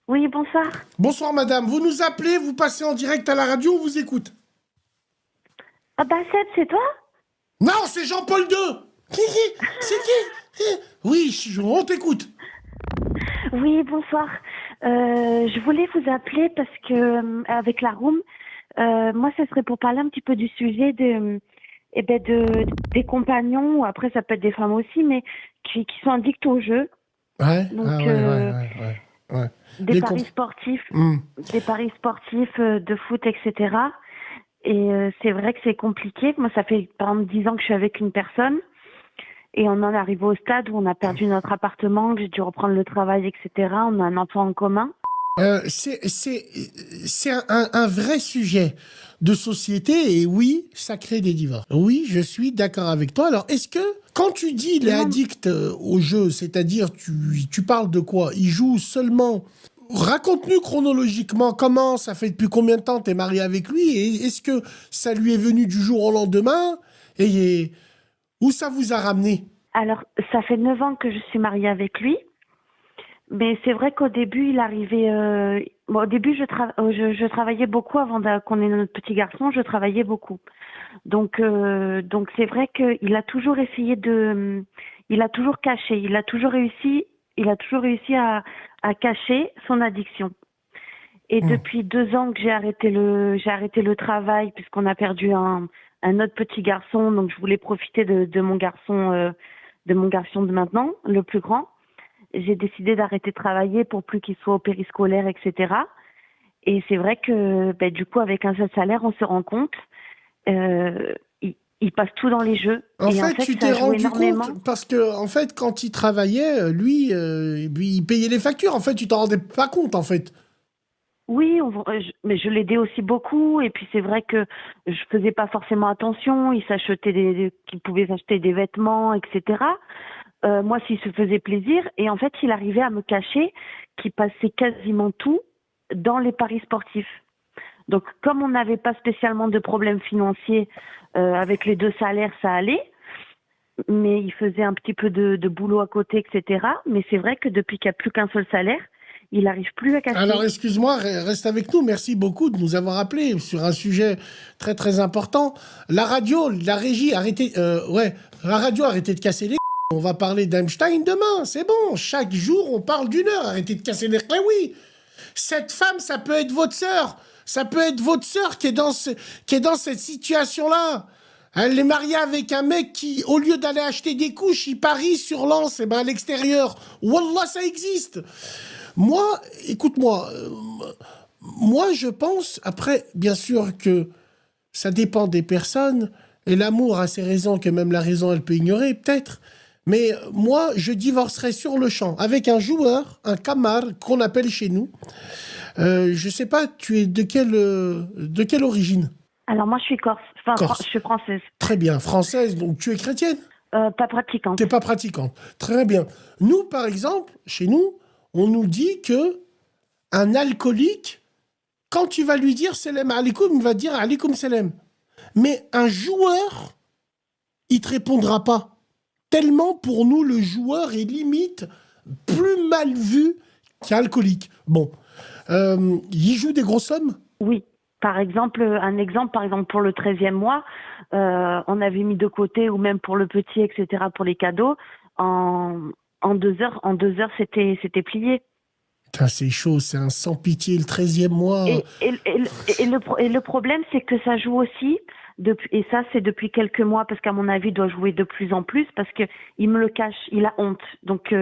Oui, bonsoir. Bonsoir madame, vous nous appelez, vous passez en direct à la radio, on vous écoute. Ah bah Seb, c'est toi? Non, c'est Jean-Paul II. C'est qui? Oui, on t'écoute. Oui, bonsoir. Je voulais vous appeler parce que avec la room, moi, ce serait pour parler un petit peu du sujet des compagnons, ou après ça peut être des femmes aussi, mais qui sont addicts au jeu. Ouais, Donc ah ouais. des Les comp... paris sportifs, Hmm. de foot, etc. Et c'est vrai que c'est compliqué. Moi, ça fait par exemple 10 ans que je suis avec une personne. Et on en est arrivé au stade où on a perdu notre appartement, que j'ai dû reprendre le travail, etc. On a un enfant en commun. C'est un vrai sujet de société et oui, ça crée des divorces. Oui, je suis d'accord avec toi. Alors, est-ce que quand tu dis il est Mais moi, addict au jeu, c'est-à-dire tu parles de quoi? Il joue seulement. Raconte-nous chronologiquement comment, ça fait depuis combien de temps tu es marié avec lui et est-ce que ça lui est venu du jour au lendemain et où ça vous a ramené? alors, ça fait 9 ans que je suis mariée avec lui. Mais c'est vrai qu'au début, il arrivait. Bon, au début, je travaillais beaucoup avant qu'on ait notre petit garçon. Je travaillais beaucoup. Donc c'est vrai qu'il a toujours essayé il a toujours caché. Il a toujours réussi à cacher son addiction. Et Hmm. depuis 2 ans que j'ai arrêté le travail puisqu'on a perdu un autre petit garçon. Donc je voulais profiter de mon garçon de maintenant, le plus grand. J'ai décidé d'arrêter de travailler pour plus qu'il soit au périscolaire, etc. Et c'est vrai que du coup, avec un seul salaire, on se rend compte, il passe tout dans les jeux. En Et en fait, fait, tu t'es ça joue rendu compte énormément. parce que en fait, quand il travaillait, lui, il payait les factures. En fait, tu t'en rendais pas compte, en fait. Oui, mais je l'aidais aussi beaucoup. Et puis c'est vrai que je faisais pas forcément attention. Qu'il pouvait s'acheter des vêtements, etc. Moi, s'il se faisait plaisir. Et en fait, il arrivait à me cacher qu'il passait quasiment tout dans les paris sportifs. Donc, comme on n'avait pas spécialement de problème financier avec les deux salaires, ça allait. Mais il faisait un petit peu de boulot à côté, etc. Mais c'est vrai que depuis qu'il n'y a plus qu'un seul salaire, il n'arrive plus à Alors, cacher. excuse-moi, reste avec nous. Merci beaucoup de nous avoir appelés sur un sujet très très important. La radio, la régie, arrêtez, ouais, la radio, arrêtez de casser les. On va parler d'Einstein demain. C'est bon. Chaque jour, on parle d'une heure. Arrêtez de casser les. Eh oui, cette femme, ça peut être votre sœur. Ça peut être votre sœur qui est dans cette situation-là. Elle est mariée avec un mec qui, au lieu d'aller acheter des couches, il parie sur Lens, et ben à l'extérieur. Wallah, ça existe. Moi, écoute-moi, moi je pense, après, bien sûr que ça dépend des personnes, et l'amour a ses raisons que même la raison elle peut ignorer, peut-être. Mais moi, je divorcerais sur le champ avec un joueur, un camarade qu'on appelle chez nous. Je sais pas, tu es de quelle origine? Alors moi, je suis corse, enfin, je Corse. suis française, Très bien, française, donc tu es chrétienne. pas pratiquante. T'es pas pratiquante. Très bien. Nous, par exemple, chez nous, on nous dit que un alcoolique, quand tu vas lui dire salam alaikum, il va dire alaikum salam. Mais un joueur, il te répondra pas. Tellement pour nous, le joueur est limite plus mal vu qu'alcoolique. Bon, il joue des grosses sommes. Oui. Par exemple, pour le 13e mois, on avait mis de côté, ou même pour le petit, etc., pour les cadeaux, en, en 2 heures, c'était plié. Putain, c'est chaud, c'est un sans pitié, le 13e mois. Et le problème, c'est que ça joue aussi, et ça, c'est depuis quelques mois, parce qu'à mon avis, il doit jouer de plus en plus, parce que il me le cache, il a honte. Donc,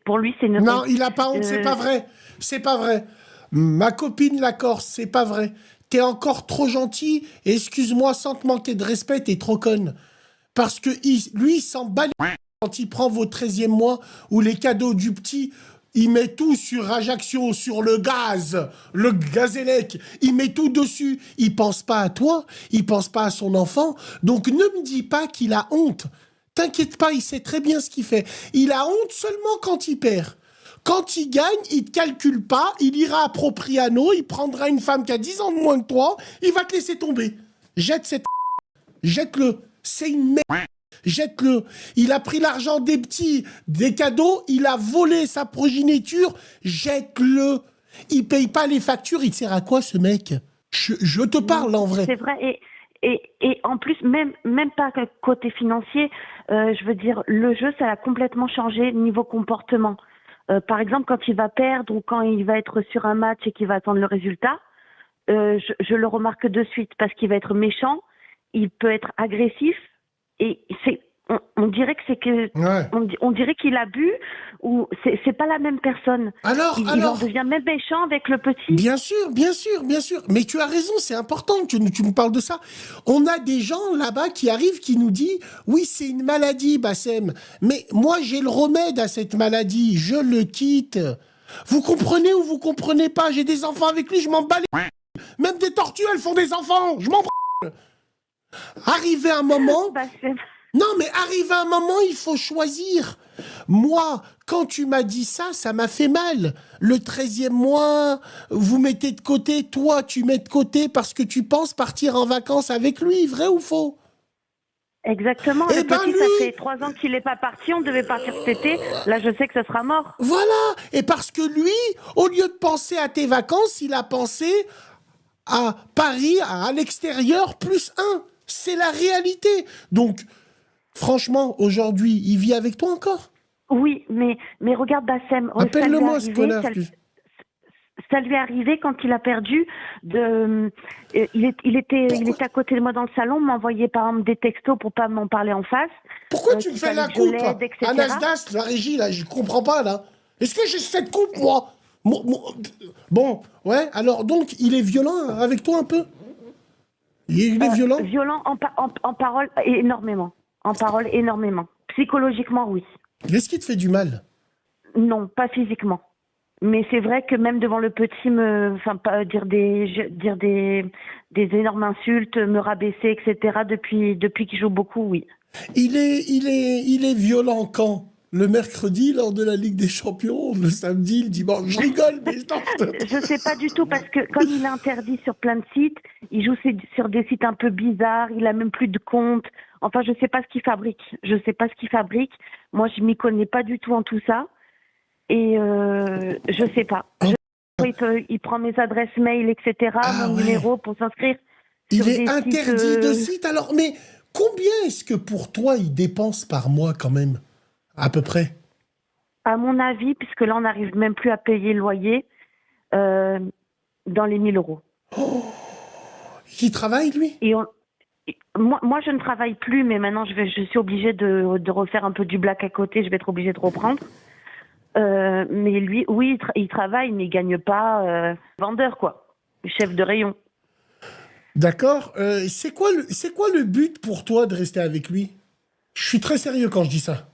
pour lui, c'est une Non, honte. il a pas honte, c'est Euh, pas vrai. C'est pas vrai. Ma copine la Corse, c'est pas vrai. T'es encore trop gentil et excuse-moi sans te manquer de respect, t'es trop conne. Parce que lui, il s'en bat les quand il prend vos 13e mois ou les cadeaux du petit, il met tout sur Ajaccio, sur le gazélec, il met tout dessus. Il pense pas à toi, il pense pas à son enfant. Donc ne me dis pas qu'il a honte. T'inquiète pas, il sait très bien ce qu'il fait. Il a honte seulement quand il perd. Quand il gagne, il te calcule pas, il ira à Propriano, il prendra une femme qui a 10 ans de moins que toi, il va te laisser tomber. Jette cette... Jette-le. C'est une merde. Jette-le. Il a pris l'argent des petits, des cadeaux, il a volé sa progéniture, jette-le. Il paye pas les factures, il sert à quoi ce mec? Je te parle en vrai. C'est vrai. Et en plus, même pas que côté financier, je veux dire, le jeu, ça a complètement changé niveau comportement. Par exemple, quand il va perdre ou quand il va être sur un match et qu'il va attendre le résultat, je le remarque de suite parce qu'il va être méchant, il peut être agressif et on dirait que c'est que Ouais. on dirait qu'il a bu ou c'est pas la même personne. Il en Alors, devient même méchant avec le petit. bien sûr, bien sûr, bien sûr. Mais tu as raison, c'est important que tu nous parles de ça. On a des gens là-bas qui arrivent, qui nous disent, oui, c'est une maladie, Bassem. Mais moi, j'ai le remède à cette maladie. Je le quitte. Vous comprenez ou vous comprenez pas? J'ai des enfants avec lui, je m'en bats les... Même des tortues, elles font des enfants. Je m'en bats. Arrivé un moment, Bah, c'est- non, mais arrivé un moment, il faut choisir. Moi, quand tu m'as dit ça, ça m'a fait mal. Le 13e mois, vous mettez de côté, toi, tu mets de côté parce que tu penses partir en vacances avec lui, vrai ou faux? Exactement. Eh Le ben petit, ça lui, fait 3 ans qu'il n'est pas parti. On devait partir cet été. Là, je sais que ce sera mort. voilà. Et parce que lui, au lieu de penser à tes vacances, il a pensé à Paris, à l'extérieur, plus un. C'est la réalité. Donc, franchement, aujourd'hui, il vit avec toi encore? Oui, mais regarde Bassem, Appelle-le-moi, ce connard. ça lui est arrivé quand il a perdu il était à côté de moi dans le salon, m'envoyait par exemple des textos pour pas m'en parler en face, Pourquoi tu me qu'il fais fallait la que je coupe l'aide, etc. à Nasdaq, la régie, là, je comprends pas, là. Est-ce que j'ai cette coupe, moi? Bon, ouais, alors, donc, il est violent avec toi un peu? Il est violent? Violent en parole énormément. En parole énormément. Psychologiquement, oui. Est-ce qu'il te fait du mal? Non, pas physiquement. Mais c'est vrai que même devant le petit, enfin, pas des énormes insultes, me rabaisser, etc. Depuis qu'il joue beaucoup, oui. Il est violent quand? Le mercredi, lors de la Ligue des Champions, le samedi, le dimanche. Je rigole, mais non, Je sais pas du tout parce que comme il est interdit sur plein de sites, il joue sur des sites un peu bizarres, il a même plus de compte. Enfin, je sais pas ce qu'il fabrique. Je sais pas ce qu'il fabrique. Moi, je m'y connais pas du tout en tout ça. Et je sais pas. Il prend mes adresses mail, etc., Ah mon ouais. numéro pour s'inscrire sur Il est des interdit de sites. site, alors, mais combien est-ce que pour toi il dépense par mois quand même? À peu près? À mon avis, puisque là, on n'arrive même plus à payer le loyer, euh, dans les 1 000 euros. Il travaille, lui? Et moi, je ne travaille plus, mais maintenant, je suis obligée de refaire un peu du black à côté. Je vais être obligée de reprendre. Mais lui, oui, il travaille, mais il gagne pas vendeur, quoi. Chef de rayon. D'accord. C'est quoi le but pour toi de rester avec lui? Je suis très sérieux quand je dis ça.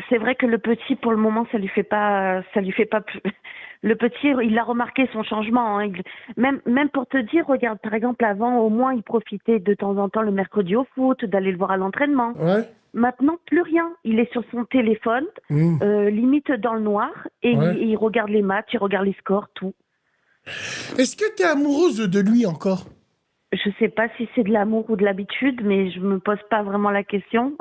C'est vrai que le petit, pour le moment, ça lui fait pas plus. Le petit, il a remarqué son changement, hein. Même pour te dire, regarde, par exemple, avant, au moins, il profitait de temps en temps le mercredi au foot, d'aller le voir à l'entraînement. Ouais. Maintenant, plus rien. Il est sur son téléphone, Mmh. limite dans le noir, et Ouais. il regarde les matchs, il regarde les scores, tout. Est-ce que tu es amoureuse de lui encore? Je sais pas si c'est de l'amour ou de l'habitude, mais je me pose pas vraiment la question.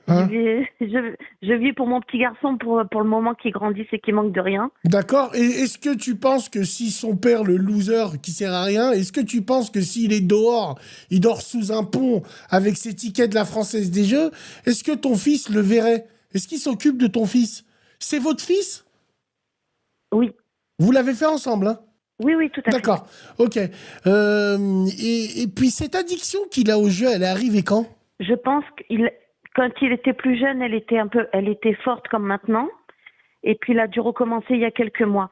Hein? Je vis pour mon petit garçon pour le moment qui grandit et qui manque de rien. D'accord. Et est-ce que tu penses que si son père, le loser, qui sert à rien, est-ce que tu penses que s'il est dehors, il dort sous un pont avec ses tickets de la Française des Jeux, est-ce que ton fils le verrait? Est-ce qu'il s'occupe de ton fils? C'est votre fils? Oui, Vous l'avez fait ensemble, hein? oui, oui, tout à fait. D'accord. Ok. Et puis cette addiction qu'il a au jeu, elle est arrivée quand? Je pense quand il était plus jeune, elle était forte comme maintenant. Et puis il a dû recommencer il y a quelques mois.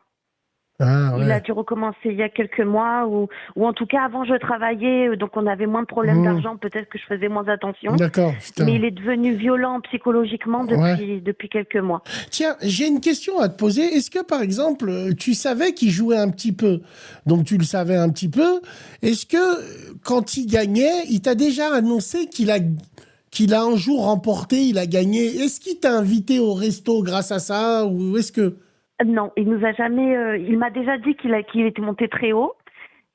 Ah Il a ouais. dû recommencer il y a quelques mois, ou en tout cas avant je travaillais, donc on avait moins de problèmes Mmh. d'argent, peut-être que je faisais moins attention. D'accord. Mais Putain. il est devenu violent psychologiquement Ouais. depuis quelques mois. Tiens, j'ai une question à te poser. Est-ce que, par exemple, tu savais qu'il jouait un petit peu? Donc, tu le savais un petit peu. Est-ce que, quand il gagnait, il t'a déjà annoncé qu'il a un jour remporté, il a gagné? Est-ce qu'il t'a invité au resto grâce à ça? Ou est-ce que... Non, il nous a jamais. Il m'a déjà dit qu'il était monté très haut,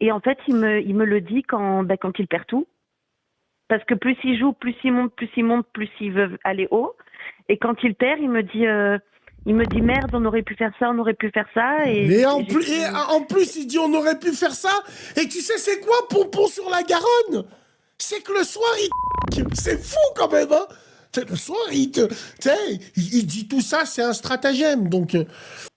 et en fait, il me le dit quand il perd tout, parce que plus il joue, plus il monte, plus il veut aller haut, et quand il perd, Il me dit merde, on aurait pu faire ça, on aurait pu faire ça. Et en plus, il dit on aurait pu faire ça. Et tu sais, c'est quoi, Pompon sur la Garonne? C'est que le soir, c'est fou quand même, hein. Le soir, il dit tout ça, c'est un stratagème. Donc,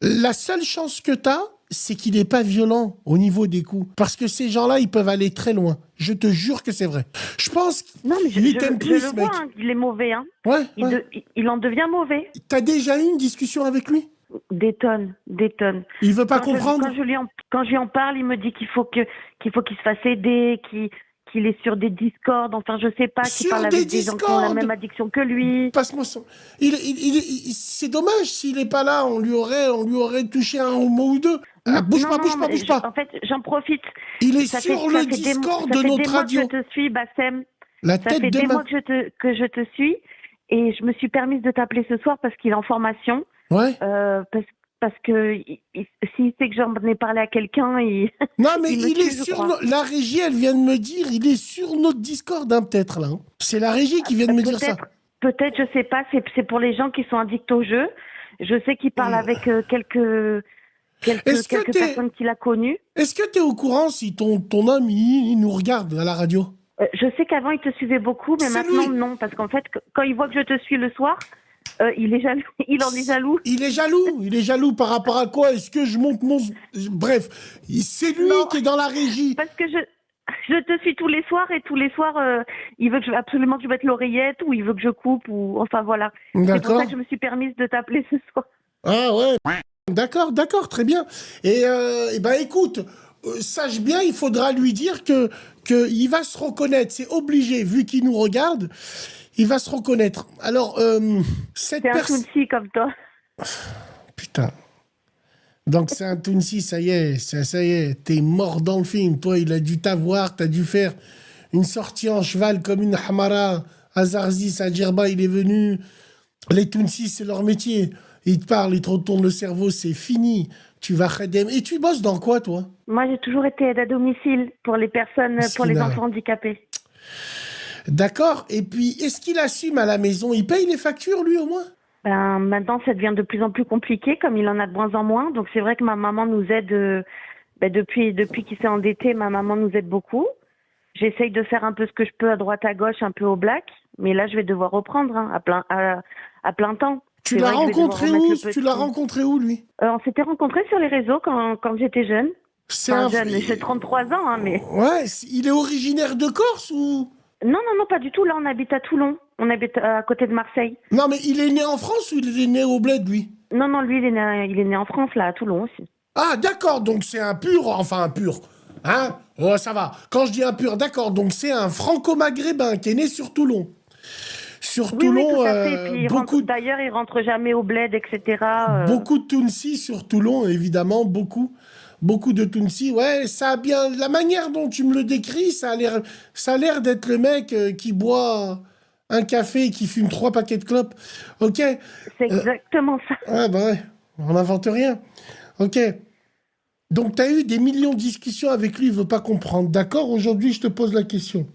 la seule chance que t'as, c'est qu'il n'est pas violent au niveau des coups. Parce que ces gens-là, ils peuvent aller très loin. Je te jure que c'est vrai. Je pense non, mais je le vois, hein, il est mauvais. Hein. Ouais, il en devient mauvais. T'as déjà eu une discussion avec lui? Des tonnes. Il veut pas comprendre? Quand je lui en parle, il me dit qu'il faut qu'il se fasse aider, qu'il est sur des Discord, enfin je sais pas, qu'il parle avec des gens qui ont la même addiction que lui. Passe-moi son. C'est dommage, s'il est pas là, on lui aurait touché un mot ou deux. Bouge pas. En fait, j'en profite. Il est sur le Discord de notre radio. Ça fait des mois que je te suis, Bassem. Ça fait des mois que je te suis. Et je me suis permise de t'appeler ce soir parce qu'il est en formation. Ouais. Parce que s'il sait que j'en ai parlé à quelqu'un, Non, mais il est sur... La régie, elle vient de me dire, il est sur notre Discord, hein, peut-être, là. C'est la régie qui vient de me dire ça. Peut-être, je sais pas. C'est pour les gens qui sont addicts au jeu. Je sais qu'il parle avec quelques personnes qu'il a connues. Est-ce que tu es au courant si ton homme, il nous regarde à la radio? Je sais qu'avant, il te suivait beaucoup, mais maintenant, non. Parce qu'en fait, quand il voit que je te suis le soir... il est jaloux. Il en est jaloux. Il est jaloux par rapport à quoi? Est-ce que je monte mon... Bref, c'est lui qui est dans la régie. Parce que je te suis tous les soirs et tous les soirs, il veut absolument que je mette l'oreillette ou il veut que je coupe ou... Enfin, voilà. C'est pour ça que je me suis permise de t'appeler ce soir. Ah ouais. D'accord, très bien. Et ben écoute, sache bien, il faudra lui dire que il va se reconnaître. C'est obligé, vu qu'il nous regarde. Il va se reconnaître. Alors, cette personne... C'est un Tounsi comme toi. Putain. Donc, c'est un Tounsi, ça y est. T'es mort dans le film. Toi, il a dû t'avoir. T'as dû faire une sortie en cheval comme une Hamara. Azarzi, à Djerba, il est venu. Les Tounsis, c'est leur métier. Ils te parlent, ils te retournent le cerveau, c'est fini. Tu vas khadem. Et tu bosses dans quoi, toi? Moi, j'ai toujours été aide à domicile pour les personnes, pour les enfants handicapés. D'accord. Et puis, est-ce qu'il assume à la maison? Il paye les factures, lui, au moins? Ben, maintenant, ça devient de plus en plus compliqué, comme il en a de moins en moins. Donc, c'est vrai que ma maman nous aide, depuis qu'il s'est endetté, ma maman nous aide beaucoup. J'essaye de faire un peu ce que je peux à droite, à gauche, un peu au black. Mais là, je vais devoir reprendre à plein temps. Tu l'as rencontré où? Tu l'as rencontré où, lui? On s'était rencontrés sur les réseaux quand j'étais jeune. J'ai 33 ans, hein, mais... Ouais, il est originaire de Corse ou... Non, pas du tout. Là, on habite à Toulon. On habite à côté de Marseille. Non, mais il est né en France ou il est né au bled, lui? Non, lui, il est né en France, là, à Toulon aussi. Ah, d'accord, donc c'est un pur, hein? Oh, ça va. Quand je dis un pur, d'accord, donc c'est un franco-maghrébin qui est né sur Toulon. Sur Toulon, tout à fait. Et puis d'ailleurs, il rentre jamais au bled, etc. Beaucoup de Tounsi sur Toulon, évidemment, beaucoup de Tounsi. Ouais, ça a bien... La manière dont tu me le décris, ça a l'air d'être le mec qui boit un café et qui fume 3 paquets de clopes. Ok. C'est exactement ça. Ouais, bah ouais. On n'invente rien. Ok. Donc, tu as eu des millions de discussions avec lui, il veut pas comprendre. D'accord, aujourd'hui, je te pose la question.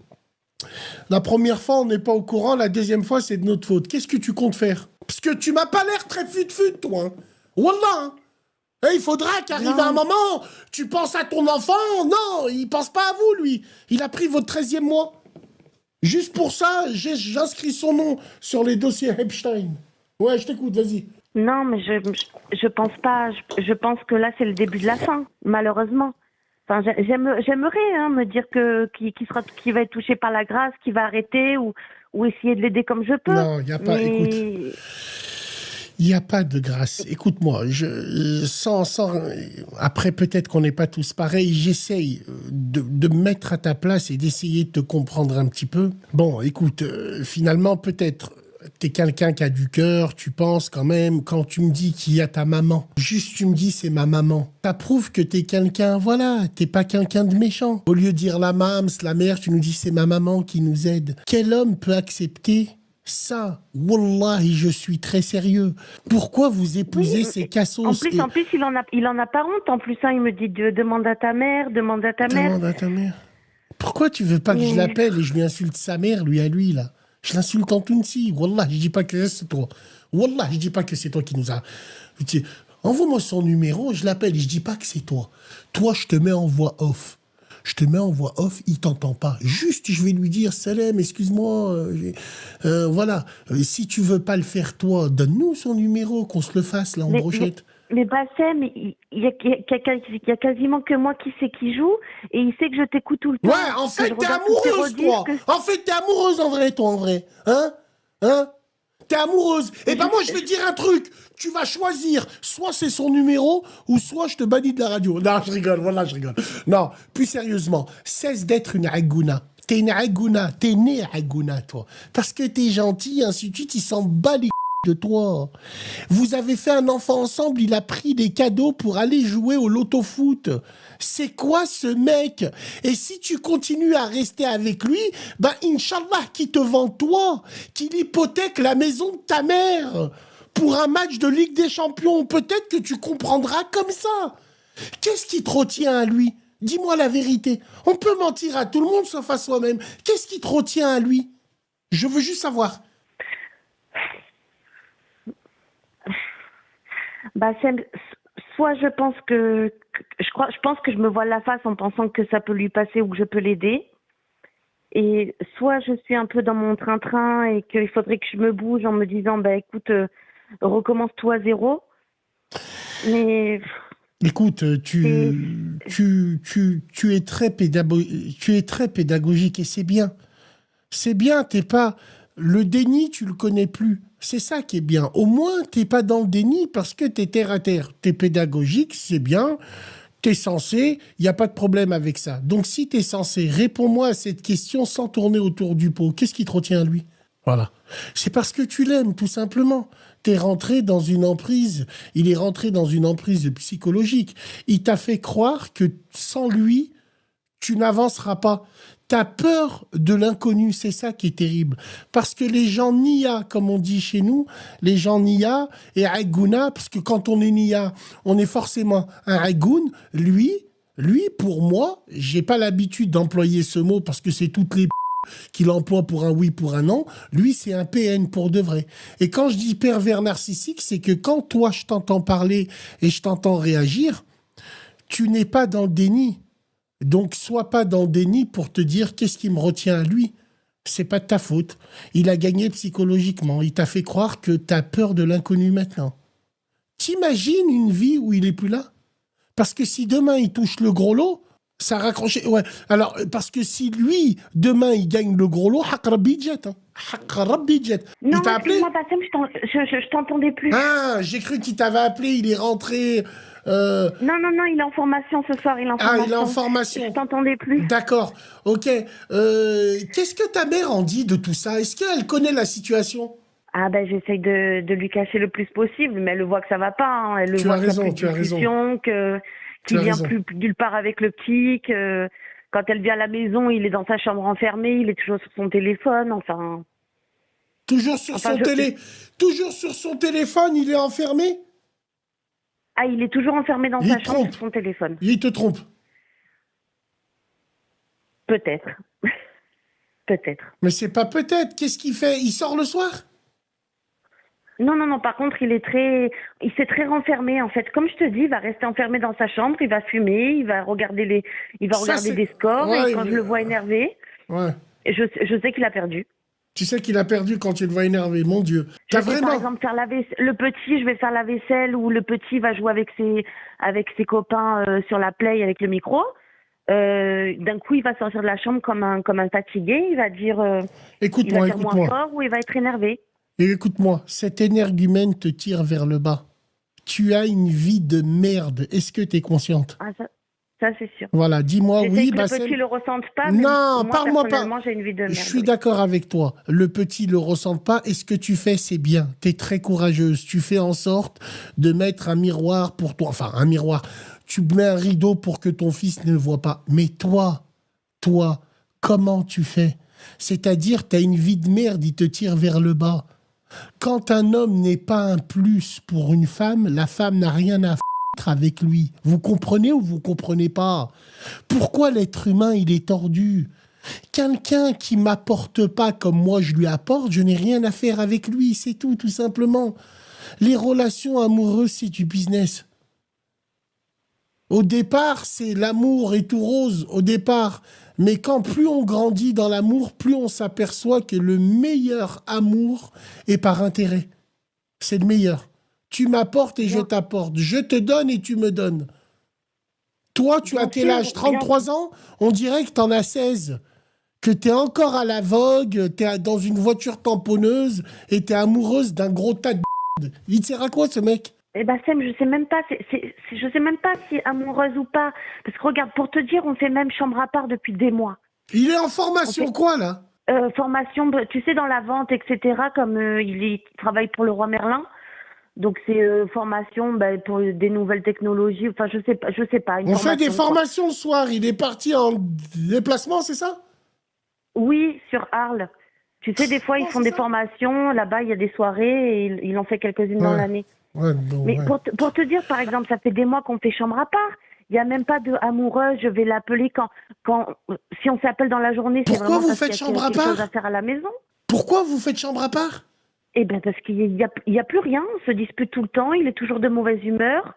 La première fois, on n'est pas au courant. La deuxième fois, c'est de notre faute. Qu'est-ce que tu comptes faire? Parce que tu m'as pas l'air très fut-fut, toi. Hein. Wallah, hein. Il faudra qu'arrive un moment, tu penses à ton enfant. Non, il pense pas à vous, lui. Il a pris votre 13e mois. Juste pour ça, j'inscris son nom sur les dossiers Epstein. Ouais, je t'écoute, vas-y. Non, mais je pense pas. Je pense que là, c'est le début de la fin, malheureusement. Enfin, j'aimerais me dire qu'il va être touché par la grâce, qu'il va arrêter ou essayer de l'aider comme je peux. Non, il n'y a pas... Écoute... Il n'y a pas de grâce. Écoute-moi, après, peut-être qu'on n'est pas tous pareils, j'essaye de me mettre à ta place et d'essayer de te comprendre un petit peu. Bon, écoute, finalement, peut-être, t'es quelqu'un qui a du cœur, tu penses quand même, quand tu me dis qu'il y a ta maman, juste tu me dis c'est ma maman, ça prouve que t'es quelqu'un, voilà, t'es pas quelqu'un de méchant. Au lieu de dire la mams, la mère, tu nous dis c'est ma maman qui nous aide. Quel homme peut accepter ça? Wallahi, je suis très sérieux. Pourquoi vous épousez ces cassos? En plus, il en a pas honte. En plus, il me dit demande à ta mère, demande à ta mère. Demande à ta mère. Pourquoi tu veux pas que je l'appelle et je lui insulte sa mère, lui à lui, là? Je l'insulte en Tounsi. Wallah, je dis pas que c'est toi. Wallah, je dis pas que c'est toi qui nous a... Envoie-moi son numéro, je l'appelle et je dis pas que c'est toi. Toi, je te mets en voix off. Je te mets en voix off, il t'entend pas. Juste, je vais lui dire, Salem, excuse-moi, voilà. Si tu veux pas le faire toi, donne-nous son numéro, qu'on se le fasse là en brochette. Mais Bassem, il y a quasiment que moi qui sais qui joue et il sait que je t'écoute tout le temps. Ouais, en fait, t'es amoureuse, toi. En fait, t'es amoureuse en vrai, toi, en vrai. Hein T'es amoureuse. Eh ben moi, je vais te dire un truc. Tu vas choisir, soit c'est son numéro, ou soit je te bannis de la radio. Non, je rigole, voilà, je rigole. Non, plus sérieusement, cesse d'être une agouna. T'es une agouna, t'es né agouna, toi. Parce que t'es gentil, ainsi de suite, il s'en bat les de toi. Vous avez fait un enfant ensemble, il a pris des cadeaux pour aller jouer au loto-foot. C'est quoi ce mec? Et si tu continues à rester avec lui, ben Inch'Allah qui te vend toi, qu'il hypothèque la maison de ta mère pour un match de Ligue des Champions. Peut-être que tu comprendras comme ça. Qu'est-ce qui te retient à lui? Dis-moi la vérité. On peut mentir à tout le monde sauf à soi-même. Qu'est-ce qui te retient à lui? Je veux juste savoir. Bah, soit je pense je pense que je me voile la face en pensant que ça peut lui passer ou que je peux l'aider. Et soit je suis un peu dans mon train-train et qu'il faudrait que je me bouge en me disant, bah écoute, recommence tout à zéro. Mais... Écoute, tu es très pédagogique et c'est bien. C'est bien, t'es pas... Le déni, tu le connais plus. C'est ça qui est bien. Au moins, t'es pas dans le déni parce que t'es terre à terre. T'es pédagogique, c'est bien. T'es censé, il n'y a pas de problème avec ça. Donc, si t'es censé, réponds-moi à cette question sans tourner autour du pot. Qu'est-ce qui te retient à lui? Voilà. C'est parce que tu l'aimes, tout simplement. T'es rentré dans une emprise. Il est rentré dans une emprise psychologique. Il t'a fait croire que sans lui, tu n'avanceras pas. T'as peur de l'inconnu, c'est ça qui est terrible. Parce que les gens nia, comme on dit chez nous, les gens nia et agouna, parce que quand on est nia, on est forcément un agoun. Lui, pour moi, j'ai pas l'habitude d'employer ce mot parce que c'est toutes les qu'il emploie pour un oui, pour un non. Lui, c'est un PN pour de vrai. Et quand je dis pervers narcissique, c'est que quand toi, je t'entends parler et je t'entends réagir, tu n'es pas dans le déni. Donc, sois pas dans le déni pour te dire qu'est-ce qui me retient à lui. C'est pas de ta faute. Il a gagné psychologiquement. Il t'a fait croire que t'as peur de l'inconnu maintenant. T'imagines une vie où il est plus là? Parce que si demain il touche le gros lot, ça raccroche. Ouais. Alors, parce que si lui, demain, il gagne le gros lot, Hakrabidjet. Non, il t'a appelé? moi, Bassem, je t'entendais plus. Ah, j'ai cru qu'il t'avait appelé, il est rentré. Non, il est en formation ce soir. Il est en formation. Ah, il est en formation. Je t'entendais plus. D'accord, ok. Qu'est-ce que ta mère en dit de tout ça? Est-ce qu'elle connaît la situation? Ah ben j'essaye de lui cacher le plus possible, mais elle le voit que ça va pas. Hein. Elle le voit qu'il y a plus de discussion, qu'il vient plus nulle part avec le petit, que quand elle vient à la maison, il est dans sa chambre enfermé, il est toujours sur son téléphone, enfin... Toujours sur son téléphone, il est enfermé? Ah, il est toujours enfermé dans sa chambre sur son téléphone. Il te trompe? Peut-être. Peut-être. Mais c'est pas peut-être. Qu'est-ce qu'il fait? Il sort le soir? Non. Par contre, il s'est très renfermé, en fait. Comme je te dis, il va rester enfermé dans sa chambre, il va fumer, il va regarder des scores, et quand je le vois énervé, je sais qu'il a perdu. Tu sais qu'il a perdu quand tu le vois énervé, mon Dieu. Par exemple, faire le petit, je vais faire la vaisselle, ou le petit va jouer avec ses copains sur la play avec le micro. D'un coup, il va sortir de la chambre comme un fatigué, il va dire écoute-moi. moins fort, ou il va être énervé. Et écoute-moi, cet énergumène te tire vers le bas. Tu as une vie de merde. Est-ce que tu es consciente? Ah, ça c'est sûr. Voilà, dis-moi oui. Que le petit le ressente pas. Non, parle-moi pas. J'ai une vie de merde. Je suis d'accord avec toi. Le petit le ressente pas. Et ce que tu fais, c'est bien. Tu es très courageuse. Tu fais en sorte de mettre un miroir pour toi. Enfin, un miroir. Tu mets un rideau pour que ton fils ne le voit pas. Mais toi, comment tu fais? C'est-à-dire, tu as une vie de merde, il te tire vers le bas. Quand un homme n'est pas un plus pour une femme, la femme n'a rien à foutre avec lui. Vous comprenez ou vous comprenez pas? Pourquoi l'être humain, il est tordu? Quelqu'un qui m'apporte pas comme moi je lui apporte, je n'ai rien à faire avec lui, c'est tout simplement. Les relations amoureuses, c'est du business. Au départ, c'est l'amour et tout rose, au départ. Mais quand plus on grandit dans l'amour, plus on s'aperçoit que le meilleur amour est par intérêt. C'est le meilleur. Tu m'apportes et je Bien, t'apporte. Je te donne et tu me donnes. Toi, tu as bien quel sûr, âge? bien. 33 ans? On dirait que tu en as 16. Que tu es encore à la vogue, tu es dans une voiture tamponneuse et tu es amoureuse d'un gros tas de... Il te sert à quoi, ce mec? Eh ben Sam, je sais même pas, je sais même pas si amoureuse ou pas. Parce que regarde, pour te dire, on fait même chambre à part depuis des mois. Il est en On formation fait quoi, là? formation, tu sais, dans la vente, etc. Comme il travaille pour le roi Merlin. Donc c'est formation pour des nouvelles technologies. Enfin, je sais pas, une On fait des formation quoi. formations le soir. Il est parti en déplacement, c'est ça? Oui, sur Arles. Tu sais, des fois, ils Oh, font c'est des ça? formations. Là-bas, il y a des soirées et il en fait quelques-unes dans Ouais. l'année. Ouais, bon, Mais ouais. pour te dire, par exemple, ça fait des mois qu'on fait chambre à part. Il n'y a même pas de amoureuse. Je vais l'appeler si on s'appelle dans la journée, c'est Pourquoi vraiment vous parce faites qu'il y a chambre à quelque chose à part? faire à la maison. Pourquoi vous faites chambre à part? Eh ben parce qu'il y a plus rien. On se dispute tout le temps. Il est toujours de mauvaise humeur.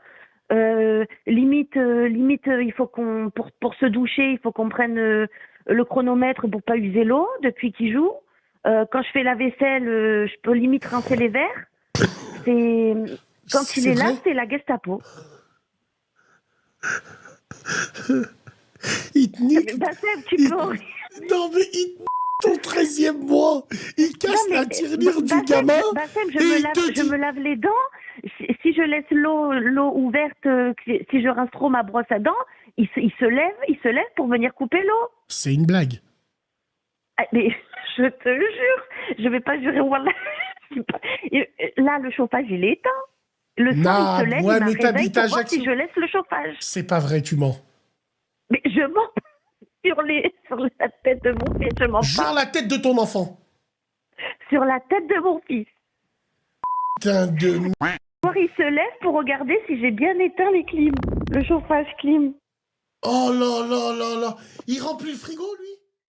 Limite, il faut pour se doucher, il faut qu'on prenne le chronomètre pour pas user l'eau depuis qu'il joue. Quand je fais la vaisselle, je peux limite rincer les verres. C'est quand il C'est est là, vrai? c'est la Gestapo. Il te Mais nique. Bassem, tu il- peux. Non, mais il te nique ton 13e mois. Il Non casse mais la tirelire du Bassem, gamin Bassem, et il te je me dit... lave les dents. Si je laisse l'eau ouverte, si je rince trop ma brosse à dents, il se lève pour venir couper l'eau. C'est une blague. Ah, mais je te jure, je vais pas jurer, Wallah. Là, le chauffage, il est éteint. Le soir, il se Non, lève, il ouais, me mais réveille t'habites à pour voir si Ajaccio. je laisse le chauffage. C'est pas vrai, tu mens. Mais je mens sur la tête de mon fils, je mens Jure pas. la tête de ton enfant. Sur la tête de mon fils. Putain de... Le soir, il se lève pour regarder si j'ai bien éteint les clims. Le chauffage clim. Oh là là là là. Il remplit le frigo, lui?